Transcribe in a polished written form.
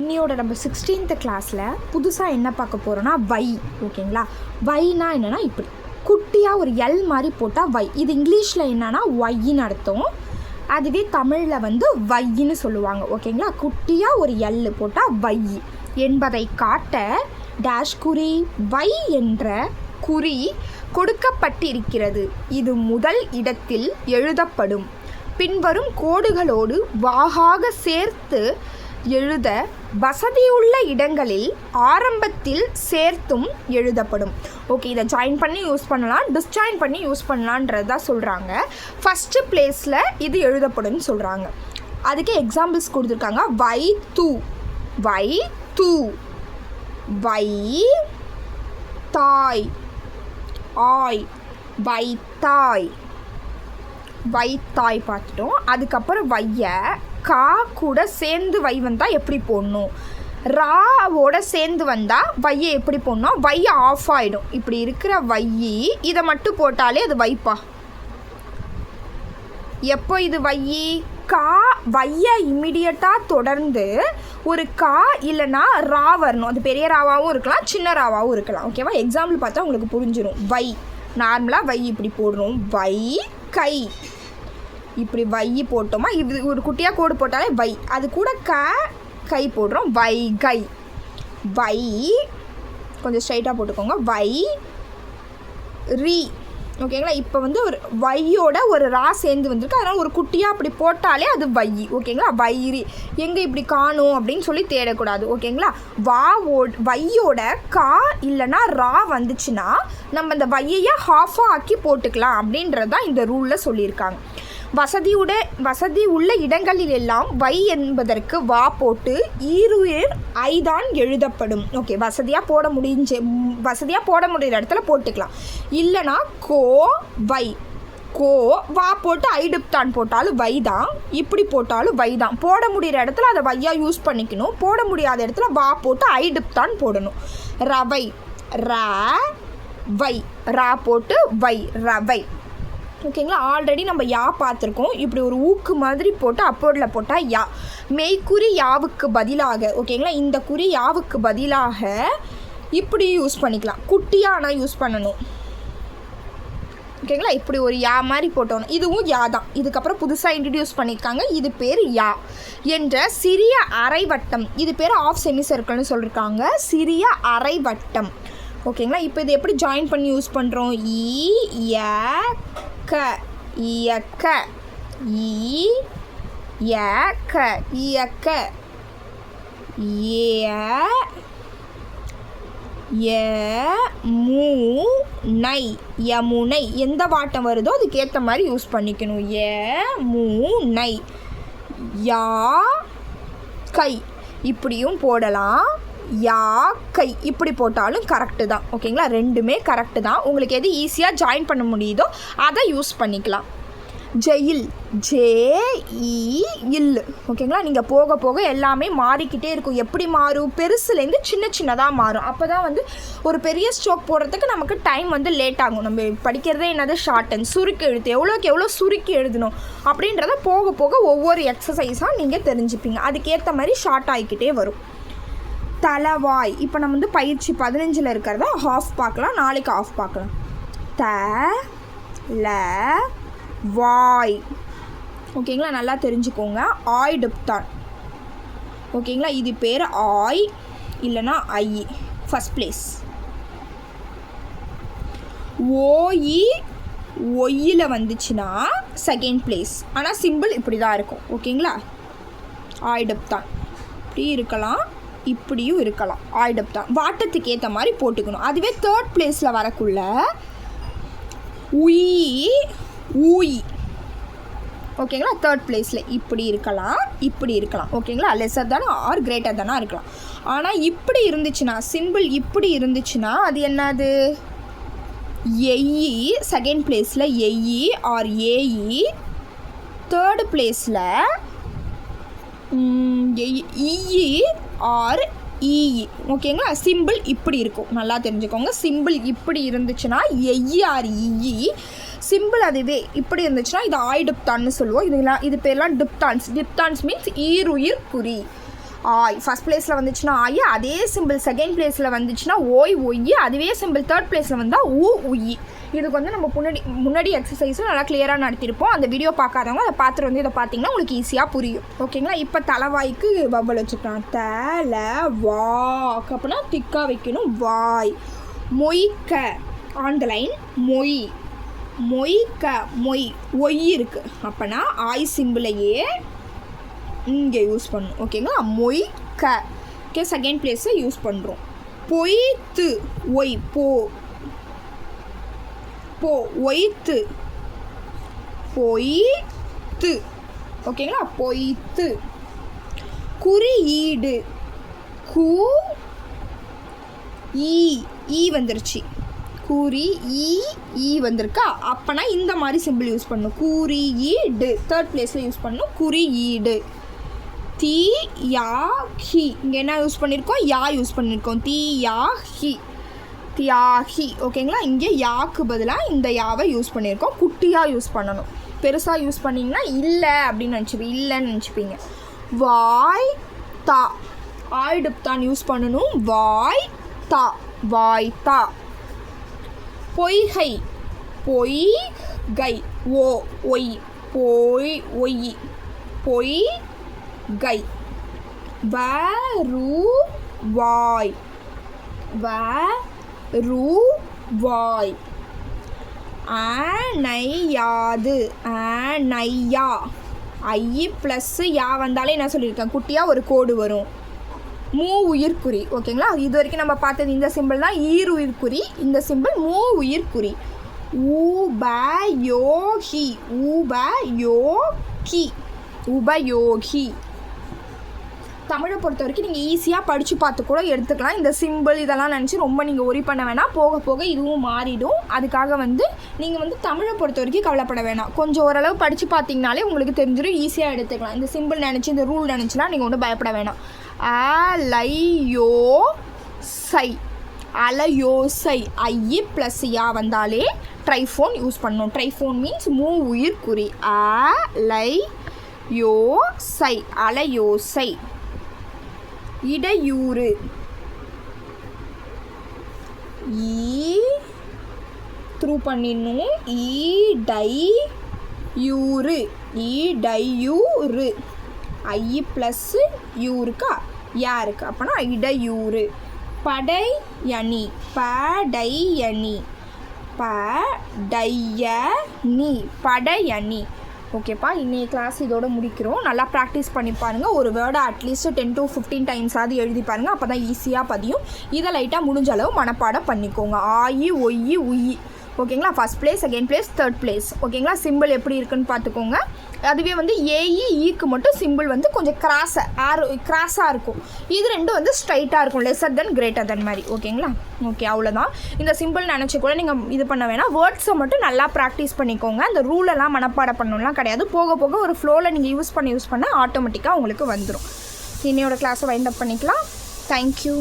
இன்னையோட நம்ம 16th கிளாஸில் புதுசாக என்ன பார்க்க போகிறோன்னா வை. ஓகேங்களா, வைனா என்னென்னா இப்படி குட்டியாக ஒரு எல் மாதிரி போட்டால் வை. இது இங்கிலீஷில் என்னென்னா ஒய்ன்னு அர்த்தம். அதுவே தமிழில் வந்து வைன்னு சொல்லுவாங்க. ஓகேங்களா, குட்டியாக ஒரு எல் போட்டால் வை என்பதை காட்ட டேஷ் குறி வை என்ற குறி கொடுக்கப்பட்டிருக்கிறது. இது முதல் இடத்தில் எழுதப்படும். பின்வரும் கோடுகளோடு வாகாக சேர்த்து எழுத வசதியுள்ள இடங்களில் ஆரம்பத்தில் சேர்த்தும் எழுதப்படும். ஓகே, இதை ஜாயின் பண்ணி யூஸ் பண்ணலாம், டிஸ்ஜாயின் பண்ணி யூஸ் பண்ணலான்றதான் சொல்கிறாங்க. ஃபஸ்ட்டு பிளேஸில் இது எழுதப்படும்னு சொல்கிறாங்க. அதுக்கு எக்ஸாம்பிள்ஸ் கொடுத்துருக்காங்க. வை தூ, வை தூ, வை தாய், ஆய், வை தாய், வைத்தாய் பார்த்துட்டோம். அதுக்கப்புறம் வைய கா கூட சேர்ந்து வை வந்தால் எப்படி போடணும், ராவோட சேர்ந்து வந்தால் வையை எப்படி போடணும், வை ஆஃப் ஆகிடும். இப்படி இருக்கிற வையி இதை மட்டும் போட்டாலே அது வைப்பா. எப்போ இது வையி கா வையை இம்மிடியட்டாக தொடர்ந்து ஒரு கா இல்லைன்னா ரா வரணும். அது பெரிய ராவாகவும் இருக்கலாம், சின்ன ராவாகவும் இருக்கலாம். ஓகேவா, எக்ஸாம்பிள் பார்த்தா உங்களுக்கு புரிஞ்சிடும். வை நார்மலாக வை இப்படி போடுறோம். வை கை, இப்படி வை போட்டோமா, இது ஒரு குட்டியாக கோடு போட்டாலே வை. அது கூட கை போடுறோம். வைகை, வை கொஞ்சம் ஸ்ட்ரைட்டாக போட்டுக்கோங்க. வை ரீ. ஓகேங்களா, இப்போ வந்து ஒரு வையோட ஒரு ரா சேர்ந்து வந்திருக்கு, அதனால் ஒரு குட்டியாக அப்படி போட்டாலே அது வை. ஓகேங்களா, வைரி எங்கே இப்படி காணும் அப்படின்னு சொல்லி தேடக்கூடாது. ஓகேங்களா, வையோட கா இல்லைன்னா ரா வந்துச்சுன்னா நம்ம அந்த வையையை ஹாஃபாக ஆக்கி போட்டுக்கலாம் அப்படின்றது தான் இந்த ரூலில் சொல்லியிருக்காங்க. வசதி உள்ள இடங்களில் எல்லாம் வை என்பதற்கு வா போட்டு ஈருயிர் ஐதான் எழுதப்படும். ஓகே, வசதியாக போட முடிகிற இடத்துல போட்டுக்கலாம். இல்லைனா கோ வை, கோ வா போட்டு ஐடுப்தான் போட்டாலும் வை தான், இப்படி போட்டாலும் வை தான். போட முடிகிற இடத்துல அதை வையா யூஸ் பண்ணிக்கணும், போட முடியாத இடத்துல வா போட்டு ஐடுப்தான் போடணும். ரவை, ரா வை, ரா போட்டு வை, ரவை. ஓகேங்களா, ஆல்ரெடி நம்ம யா பார்த்துருக்கோம். இப்படி ஒரு ஊக்கு மாதிரி போட்டு அப்போர்டில் போட்டால் யா. மெய்க்குறி யாவுக்கு பதிலாக, ஓகேங்களா, இந்த குறி யாவுக்கு பதிலாக இப்படி யூஸ் பண்ணிக்கலாம். குட்டியாக ஆனால் யூஸ் பண்ணணும். ஓகேங்களா, இப்படி ஒரு யா மாதிரி போட்டோம். இதுவும் யா தான், இதுக்கப்புறம் புதுசாக இன்ட்ரடியூஸ் பண்ணியிருக்காங்க. இது பேர் யா என்ற சிறிய அரைவட்டம். இது பேர் ஆஃப் செமி சர்க்கிள்னு சொல்லியிருக்காங்க. சிறிய அரைவட்டம். ஓகேங்களா, இப்போ இது எப்படி ஜாயின் பண்ணி யூஸ் பண்ணுறோம். இயக்க, இயக்க, யமுனை, யமுனை எந்த வாட்டம் வருதோ அதுக்கேற்ற மாதிரி யூஸ் பண்ணிக்கணும். யமுனை, யா கை இப்படியும் போடலாம். யா கை இப்படி போட்டாலும் கரெக்டு தான். ஓகேங்களா, ரெண்டுமே கரெக்டு தான். உங்களுக்கு எது ஈஸியாக ஜாயின் பண்ண முடியுதோ அதை யூஸ் பண்ணிக்கலாம். Jail, jail. ஓகேங்களா, நீங்கள் போக போக எல்லாமே மாறிக்கிட்டே இருக்கும். எப்படி மாறும், பெருசுலேருந்து சின்னதாக மாறும். அப்போ தான் வந்து ஒரு பெரிய ஸ்ட்ரோக் போடுறதுக்கு நமக்கு டைம் வந்து லேட் ஆகும். நம்ம படிக்கிறதே என்னது ஷார்ட் அண்ட் சுருக்கி எழுத்து, எவ்வளோக்கு எவ்வளோ சுருக்கி எழுதணும் அப்படின்றத போக போக ஒவ்வொரு எக்ஸசைஸாக நீங்கள் தெரிஞ்சுப்பீங்க. அதுக்கேற்ற மாதிரி ஷார்ட் ஆகிக்கிட்டே வரும். தலவாய், இப்போ நம்ம வந்து பயிற்சி 15 இருக்கிறத ஹாஃப் பார்க்கலாம், நாளைக்கு ஆஃப் பார்க்கலாம். ல வாய். ஓகேங்களா, நல்லா தெரிஞ்சுக்கோங்க. ஆய் டிப்தான். ஓகேங்களா, இது பேர் ஆய் இல்லைன்னா ஐ. First place. ஓஇ ஒய்யில் வந்துச்சுன்னா செகண்ட் பிளேஸ். ஆனால் சிம்பிள் இப்படி தான் இருக்கும். ஓகேங்களா, ஆய் டிப்தான் இப்படி இருக்கலாம், இப்படியும் இருக்கலாம். ஆயிடப் தான் வாட்டத்துக்கு ஏற்ற மாதிரி போட்டுக்கணும். அதுவே தேர்ட் பிளேஸில் வரக்குள்ள ஊய். ஓகேங்களா, தேர்ட் பிளேஸில் இப்படி இருக்கலாம், இப்படி இருக்கலாம். ஓகேங்களா, லெஸர் தானே ஆர் கிரேட்டர் தானே இருக்கலாம். ஆனால் இப்படி இருந்துச்சுன்னா, சிம்பிள் இப்படி இருந்துச்சுன்னா அது என்னது, எய்யி. செகண்ட் பிளேஸில் எய்யி ஆர் ஏஇ. தேர்டு பிளேஸில் இஇ ஆர் இஇ. ஓகேங்களா, சிம்பிள் இப்படி இருக்கும், நல்லா தெரிஞ்சுக்கோங்க. சிம்பிள் இப்படி இருந்துச்சுன்னா எஇ ஆர் இஇ. சிம்பிள் அதுவே இப்படி இருந்துச்சுன்னா இது ஆய் டிப்தான்னு சொல்லுவோம். இது பேர்லாம் டிப்தான்ஸ். டிப்தான்ஸ் மீன்ஸ் ஈருயிர் குறி. ஆய். ஃபஸ்ட் பிளேஸில் வந்துச்சுன்னா ஆய், அதே சிம்பிள் செகண்ட் பிளேஸில் வந்துச்சுன்னா ஓய் ஒய், அதுவே சிம்பிள் தேர்ட் பிளேஸில் வந்தால் உய். இதுக்கு வந்து நம்ம முன்னாடி எக்ஸசைஸும் நல்லா கிளியராக நடத்திருப்போம். அந்த வீடியோ பார்க்காதவங்க அதை பார்த்துட்டு வந்து இதை பார்த்தீங்கன்னா உங்களுக்கு ஈஸியாக புரியும். ஓகேங்களா? இப்போ தலைவாய்க்கு பபல் வச்சுக்கலாம். தலை வாக்கு அப்படின்னா திக்காக வைக்கணும். வாய். மொய்க்க ஆன் த லைன். மொய். மொய்க்க மொய். ஒய் இருக்குது அப்போனா ஆய் சிம்பிளையே இங்கே யூஸ் பண்ணணும். ஓகேங்களா? மொய்க்க. ஓகே, செகண்ட் பிளேஸை யூஸ் பண்ணுறோம். பொய்த்து ஒய். போ. போ. ஒய்த்து. பொய்த்து. ஓகேங்களா? பொய்த்து. குறியீடு. கு ஈ வந்துருச்சு. கூறி ஈ வந்திருக்கா அப்போனா இந்த மாதிரி சிம்பிள் யூஸ் பண்ணணும். குறியீடு தேர்ட் பிளேஸில் யூஸ் பண்ணணும். குறியீடு. தீ யா ஹி. இங்கே என்ன யூஸ் பண்ணியிருக்கோம்? யா யூஸ் பண்ணியிருக்கோம். தீ யா ஹி. தியாகி. ஓகேங்களா? இங்கே யாக்கு பதிலாக இந்த யாவை யூஸ் பண்ணியிருக்கோம். குட்டியாக யூஸ் பண்ணணும். பெருசாக யூஸ் பண்ணிங்கன்னா இல்லை அப்படின்னு நினச்சிப்பீங்க, இல்லைன்னு நினச்சிப்பீங்க. வாய் தா. ஆயிடுப்தான் யூஸ் பண்ணணும். வாய் தா. வாய் தா. பொய்கை. பொய்கை. ஓ ஒய். பொய் ஒய். பொய்கை. வருவாய். வருவாய். ஆனையாது. ஆனையா. ஐ ப்ளஸ் யா வந்தாலே என்ன சொல்லியிருக்கேன்? குட்டியாக ஒரு கோடு வரும். மூ உயிர்க்குறி. ஓகேங்களா? இது வரைக்கும் நம்ம பார்த்தது இந்த சிம்பிள் தான் ஈர் உயிர்க்குறி. இந்த சிம்பிள் மூ உயிர்க்குறி. உபயோகி. உபயோகி. உபயோகி. தமிழை பொறுத்த வரைக்கும் நீங்கள் ஈஸியாக படித்து பார்த்து கூட எடுத்துக்கலாம். இந்த சிம்பிள் இதெல்லாம் நினச்சி ரொம்ப நீங்கள் ஒரி பண்ண வேணாம். போக போக இதுவும் மாறிடும். அதுக்காக வந்து நீங்கள் வந்து தமிழை பொறுத்த வரைக்கும் கவலைப்பட வேணாம். கொஞ்சம் ஓரளவு படித்து பார்த்தீங்கனாலே உங்களுக்கு தெரிஞ்சிடும். ஈஸியாக எடுத்துக்கலாம். இந்த சிம்பிள் நினச்சி இந்த ரூல் நினச்சிலாம் நீங்கள் ஒன்றும் பயப்பட வேணாம். அலையோசை. அலையோசை. ஐ ப்ளஸ் யா வந்தாலே ட்ரைஃபோன் யூஸ் பண்ணணும். ட்ரைஃபோன் மீன்ஸ் மூ உயிர்க்குறி. அலையோசை. அலையோசை. இடையூறு. த்ரூ பண்ணிடணும். ஈடையூறு. ஈடையூறு. ஐ ப்ளஸ் யூ இருக்கா, யா இருக்குது அப்போனா இடையூறு. படையணி. படையணி. படையணி. படையணி. ஓகேப்பா, இன்றைய கிளாஸ் இதோட முடிக்கிறோம். நல்லா ப்ராக்டிஸ் பண்ணி பாருங்கள். ஒரு வேர்டை அட்லீஸ்ட் 10 to 15 டைம்ஸாவது எழுதி பாருங்கள். அப்போ தான் ஈஸியாக பதியும். இதை லைட்டாக முடிஞ்ச அளவு மனப்பாடம் பண்ணிக்கோங்க. ஆயி ஒய்யி உய்யி. ஓகேங்களா? First place, second place, third place. ஓகேங்களா? சிம்பிள் எப்படி இருக்குன்னு பார்த்துக்கோங்க. அதுவே வந்து ஈக்கு மட்டும் சிம்பிள் வந்து கொஞ்சம் கிராஸாக இருக்கும். இது ரெண்டும் வந்து ஸ்ட்ரைட்டாக இருக்கும். லெஸர் தென் கிரேட்டர் தென் மாதிரி. ஓகேங்களா? ஓகே, அவ்வளோதான். இந்த சிம்பிள் நினச்சி கூட நீங்கள் இது பண்ண வேணாம். வேர்ட்ஸை மட்டும் நல்லா ப்ராக்டிஸ் பண்ணிக்கோங்க. அந்த ரூலெல்லாம் மனப்பாடம் பண்ணணும்லாம் கிடையாது. போக போக ஒரு ஃப்ளோவில் நீங்கள் யூஸ் பண்ண ஆட்டோமேட்டிக்காக உங்களுக்கு வந்துடும். இன்னையோட கிளாஸை வைண்ட் அப் பண்ணிக்கலாம். தேங்க்யூ.